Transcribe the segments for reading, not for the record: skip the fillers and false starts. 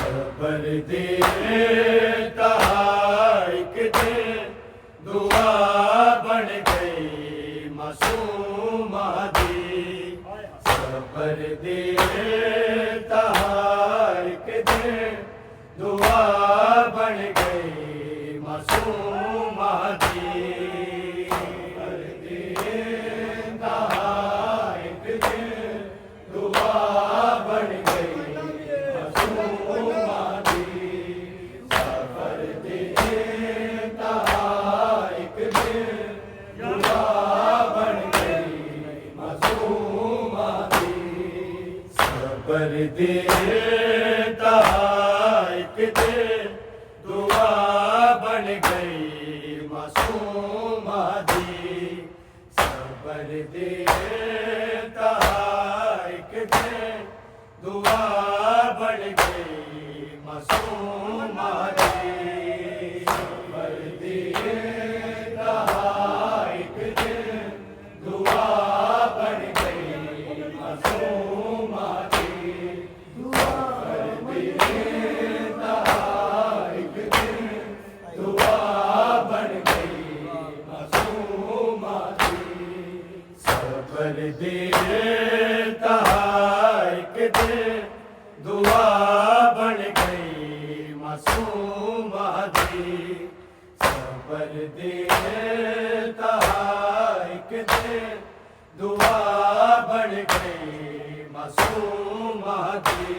सबर देता एक दिन दुआ बन गई मासूमा दी। सबर देता एक दिन दुआ बन गई मासूमा दी। सबर देता एक दिन दुआ बन गई मासूमा दी। सबर देता एक दिन दुआ बन गई मासूमा दी। सबर देता एक दिन दुआ बन गई मासूमा दी। सबर देता एक दिन दुआ बन गई मासूमा दी। सबर देता एक दिन दुआ बन गई मासूमा दी। सबर देता एक दिन दुआ बन गई मासूमा दी। सबर देता एक दिन दुआ बन गई मासूमा दी। सबर देता एक दिन दुआ बन गई मासूमा दी।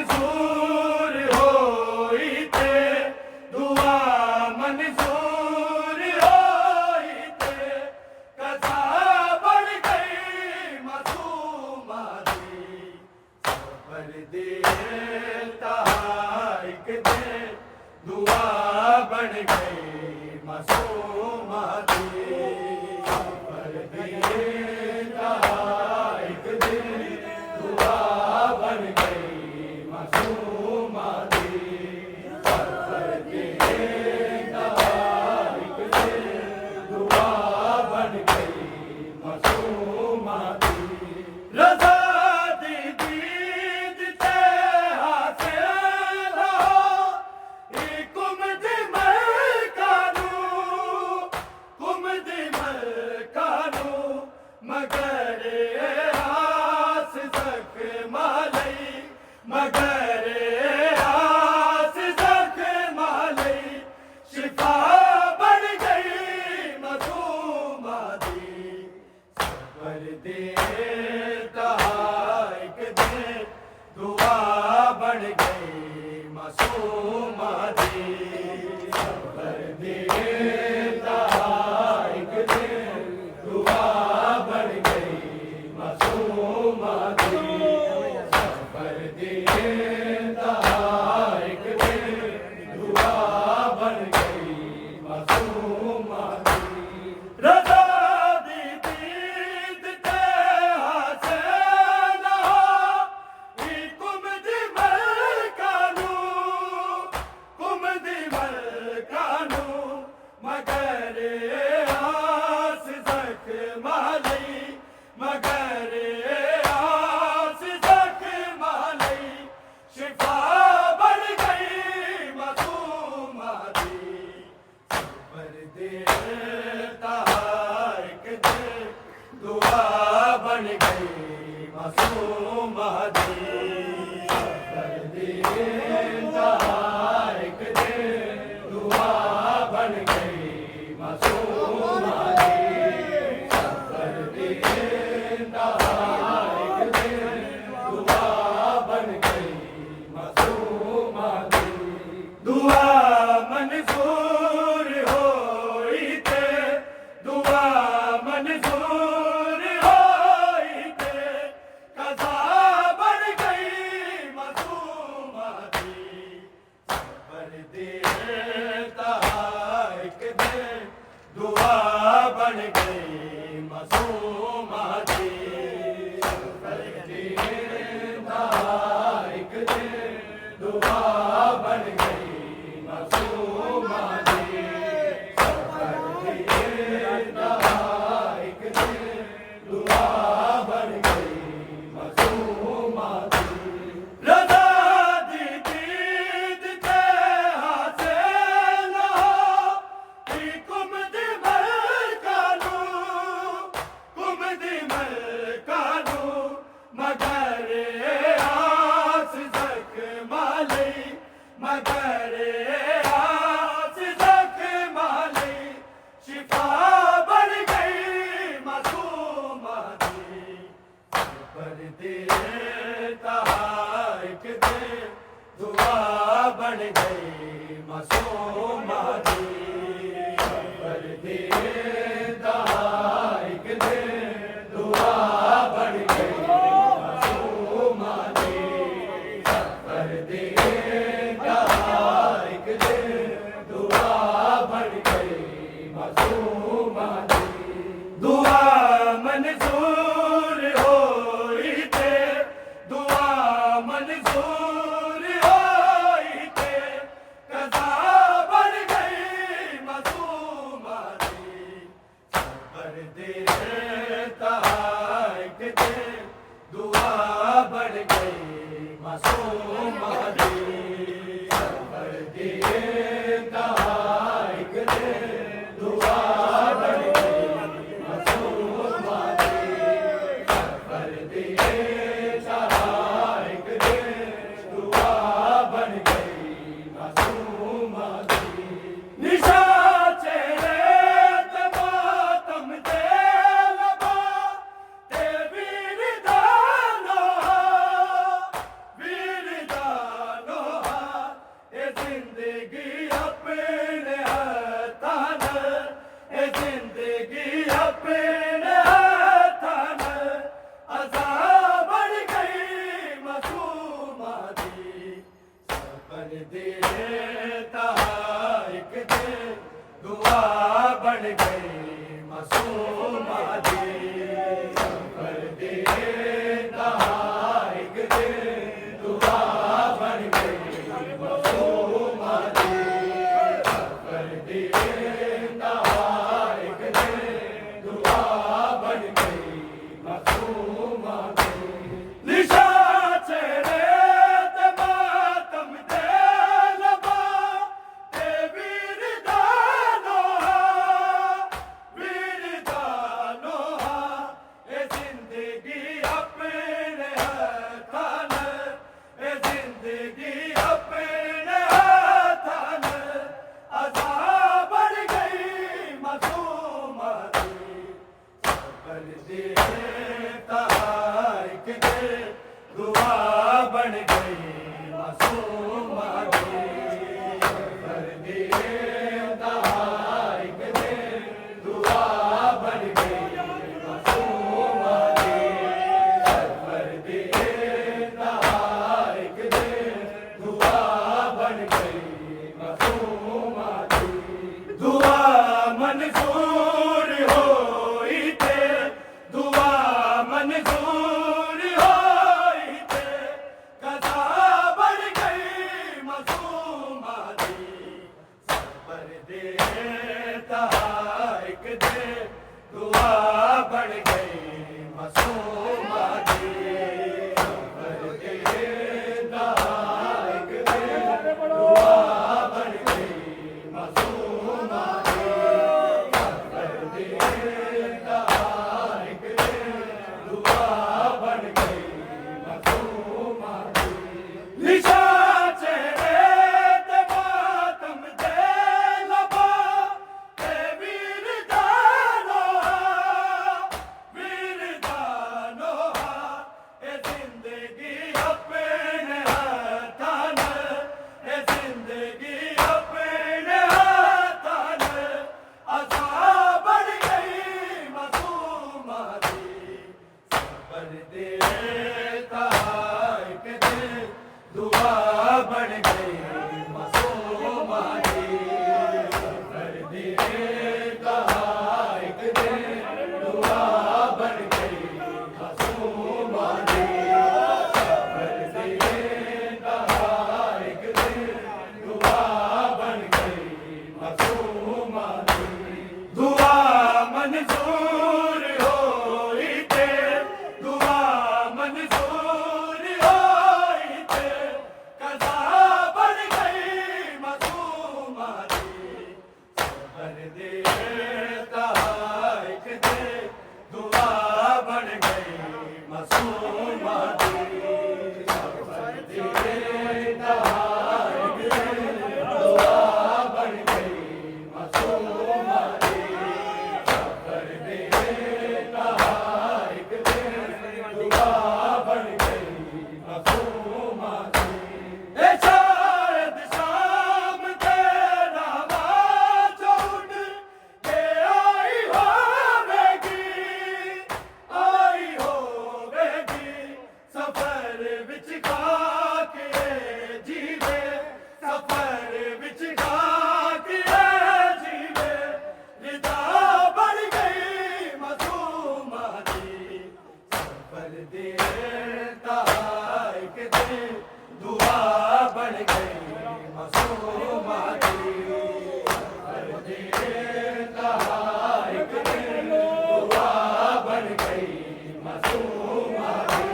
मंजूर होई ते दुआ मंजूर होई ते कज़ा बन गई मासूमा दी सबर दे एक दिन दुआ बन गई मासूमा दी सबर दे एक दिन दुआ बन गई मासूमा दी सबर दे एक दिन दुआ बन गई मासूमा दी रज़ा दी दीद ते हासिल हो कुम दी मलकानू मगर आस तक मालई मगर आस तक मालई शिफा बन गई मासूमा दी सबर दे एक दिन दुआ बन गई मासूमा दी सबर दे एक दिन दुआ बन गई मासूमा दी सबर दे एक दिन दुआ बन गई मासूमा दी रज़ा दी दीद ते हासिल हो कुम दी मलकानू मगर आस तक मालई मगर आस तक मालई शिफा बन गई मासूमा दी सबर दे एक दिन दुआ बन गई मासूमा दी सबर दे एक दिन दुआ बन गई मासूमा दी सबर दे एक दिन दुआ बन गई मासूमा दी दुआ मंजूर होई ते दुआ मंजूर होई ते कज़ा बन गई मासूमा दी सबर दे एक दिन दुआ बन गई मासूमा दी सबर दे एक दिन दुआ बन गई मासूमा दी सबर दे एक दिन दुआ बन गई मासूमा दी रज़ा दी दीद ते हासिल हो कुम दी मलकानू मगर आस तक मालई मगर आस तक मालई शिफा बन गई मासूमा दी सबर दे एक दिन दुआ बन गई मासूमा दी सबर दे एक दिन दुआ बन गई मासूमा दी सबर दे एक दिन दुआ बन गई मासूमा दी दुआ मंजूर होई ते दुआ मंजूर होई ते कज़ा बन गई मासूमा दी सबर दे एक दिन दुआ बन गई मासूमा दी सबर दे एक दिन दुआ बन गई मासूमा दी सबर दे एक दिन दुआ बन गई मासूमा दी निशा चेहरे ते मातम दे लबा ते वीर दानो वीर देता एक दिन दुआ बन गई मासूमा दी सफर देता एक दिन दुआ बन गई मासूमा दी सफर देता एक दिन दुआ बन गई मासूमा दी निशा चेहरे ते मातम दे लबा ते वीर दानोहा ए जिंदगी अपने हथां ए जिंदगी अपने हथां अज़ाब बढ़ गई मासूमा दी सबर देता एक दिन दुआ बन गई मासूमा दी सबर देता एक दिन दुआ बन गई मासूमा दी सबर देता एक दिन दुआ बन गई मासूमा दी दुआ मंजूर होई थे दुआ मंजूर होई थे कज़ा बढ़ गई मासूमा दी सबर देता एक दिन दुआ बन गई मासूमा दी सबर देता एक दिन दुआ बन गई मासूमा दी सबर देता एक दिन दुआ बन गई मासूमा दी निशा चेहरे ते मातम दे लबा ते वीर दानोहा ए जिंदगी अपने हथां ए जिंदगी अपने हथां अज़ाब बढ़ गई मासूमा दी सबर देता एक दिन दुआ बन गई मासूमा दी सबर देता एक दिन दुआ बन गई मासूमा दी सबर देता एक दिन दुआ बन गई मासूमा दी दुआ मंजूर होई थे दुआ मंजूर होई थे कज़ा बढ़ गई मासूमा दी सबर देता एक दिन दुआ बन गई मासूमा दी सबर देता एक दिन दुआ बन गई मासूमा दी सबर देता एक दिन दुआ बन गई मासूमा दी ए शायद शाम तेरा बाज उड़ के आई होवेगी सफर विच खाके जीवे सफर विच खाके जीवे रिदा बढ़ गई मासूमा दी सफर देता एक दिन दुआ बन गई मासूमा दी सफर देता एक दिन दुआ बन गई मासूमा दी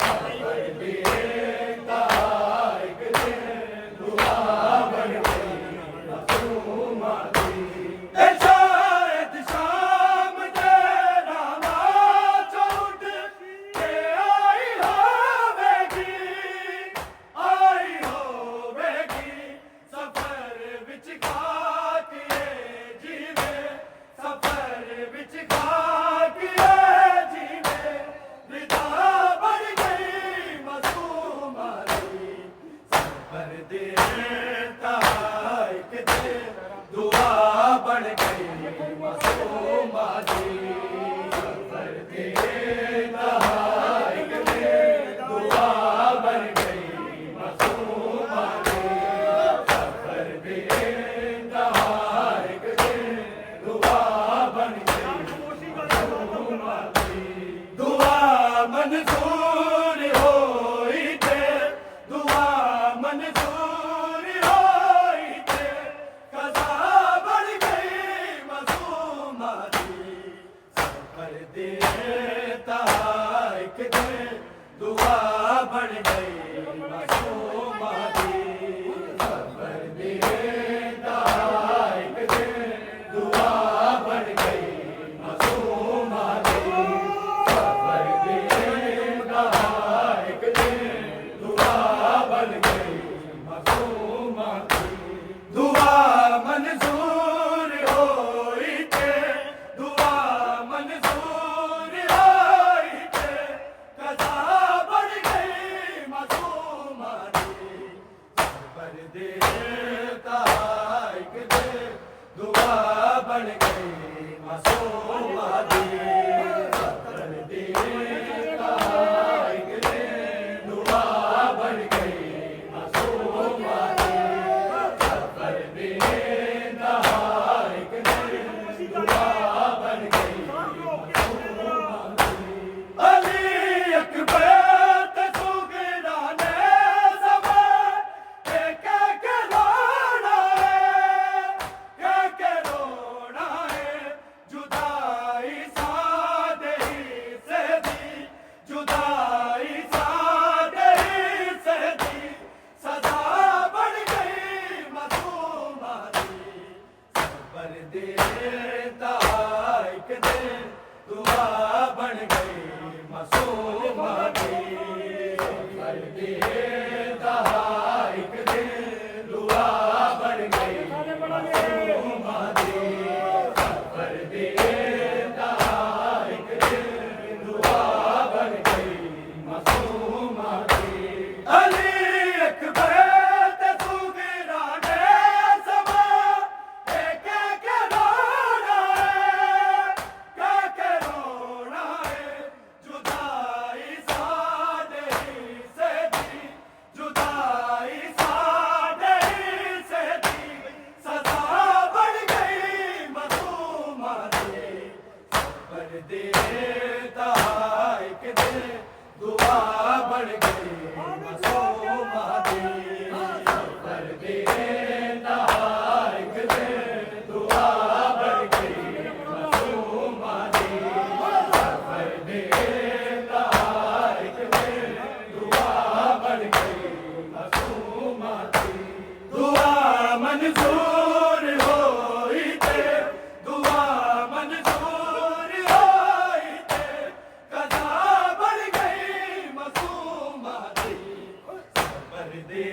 सफर देता होई थे दुआ मंजूर होई थे कज़ा बढ़ गई मज़ूमा दी सफर दे ताइक दे दुआ बढ़ गई मज़ूमा दी सफर दे ताइक दे दुआ बढ़ गई मज़ूमा दी सफर दे ताइक दे दुआ बढ़ गई मज़ूमा दी दुआ मंजूर होई थे दुआ मंजूर होई थे कज़ा बढ़ गई मज़ूमा दी सफर दे ताइक दे दुआ बढ़ गई मज़ूमा दी सफर दे ताइक दे दुआ बढ़ गई मज़ूमा दी सफर दे ताइक दे दुआ बढ़ गई मज़ूमा दी अली अकबर ते सुगरा ने समा के रोना है जुदाई सादे से दी जुदाई सादे से दी सजा बढ़ गई मज़ूमा दी सफर दे ताइक दे दुआ बढ़ गई मज़ूमा दी सफर दे ताइक दे दुआ बढ़ गई मज़ूमा दी सफर दे ताइक दे दुआ बढ़ गई मज़ूमा दी अली अकबर ते सुगरा ने समा के रोना है जुदाई सादे से दी जुदाई सादे से दी सजा बढ़ गई मज़ूमा दी सफर दे ताइक दे दुआ बढ़ गई मज़ूमा दी सफर दे ताइक दे दुआ बढ़ गई मज़ूमा दी सफर दे ताइक दे दुआ बढ़ गई मज़ूमा दी दुआ मंजूर होई थे दुआ मंजूर होई थे कज़ा बढ़ गई मज़ूमा दी सफर दे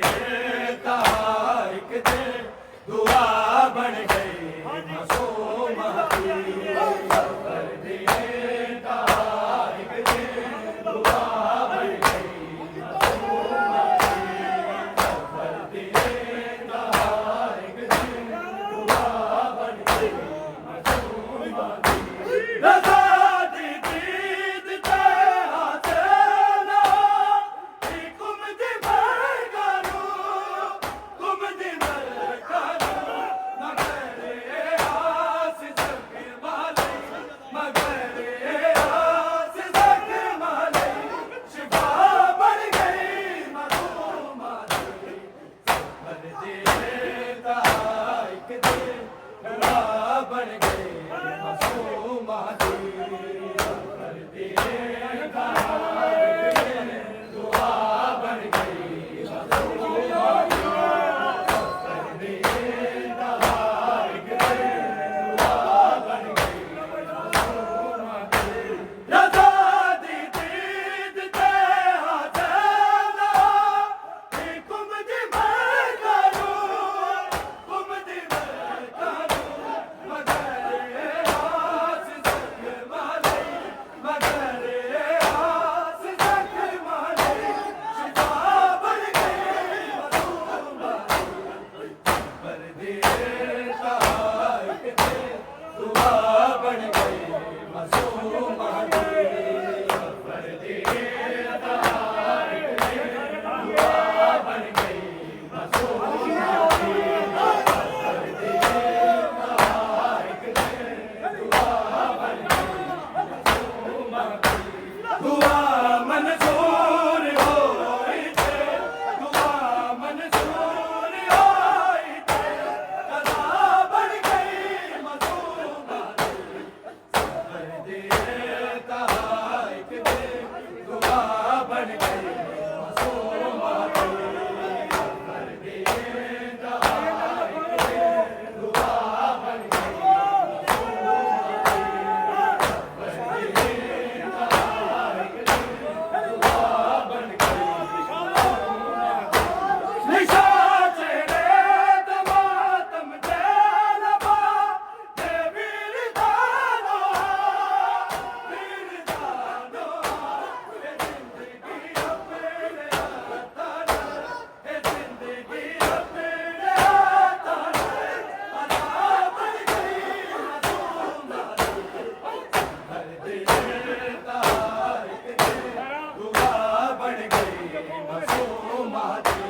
बन गई मासूमा दी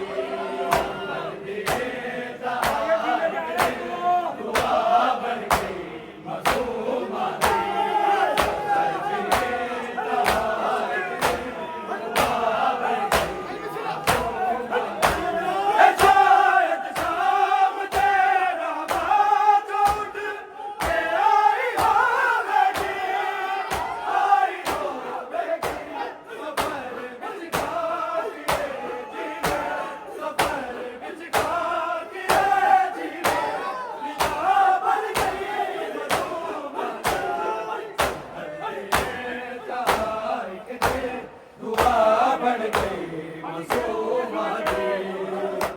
दुआ बन गई मासूमा दी शायद शाम तेरा बात उठ के आई होवेगी सफर विच खाके जीवे सफर विच खाके जीवे निगाह बन गई मसूमा दुआ बन गई मासूमा दी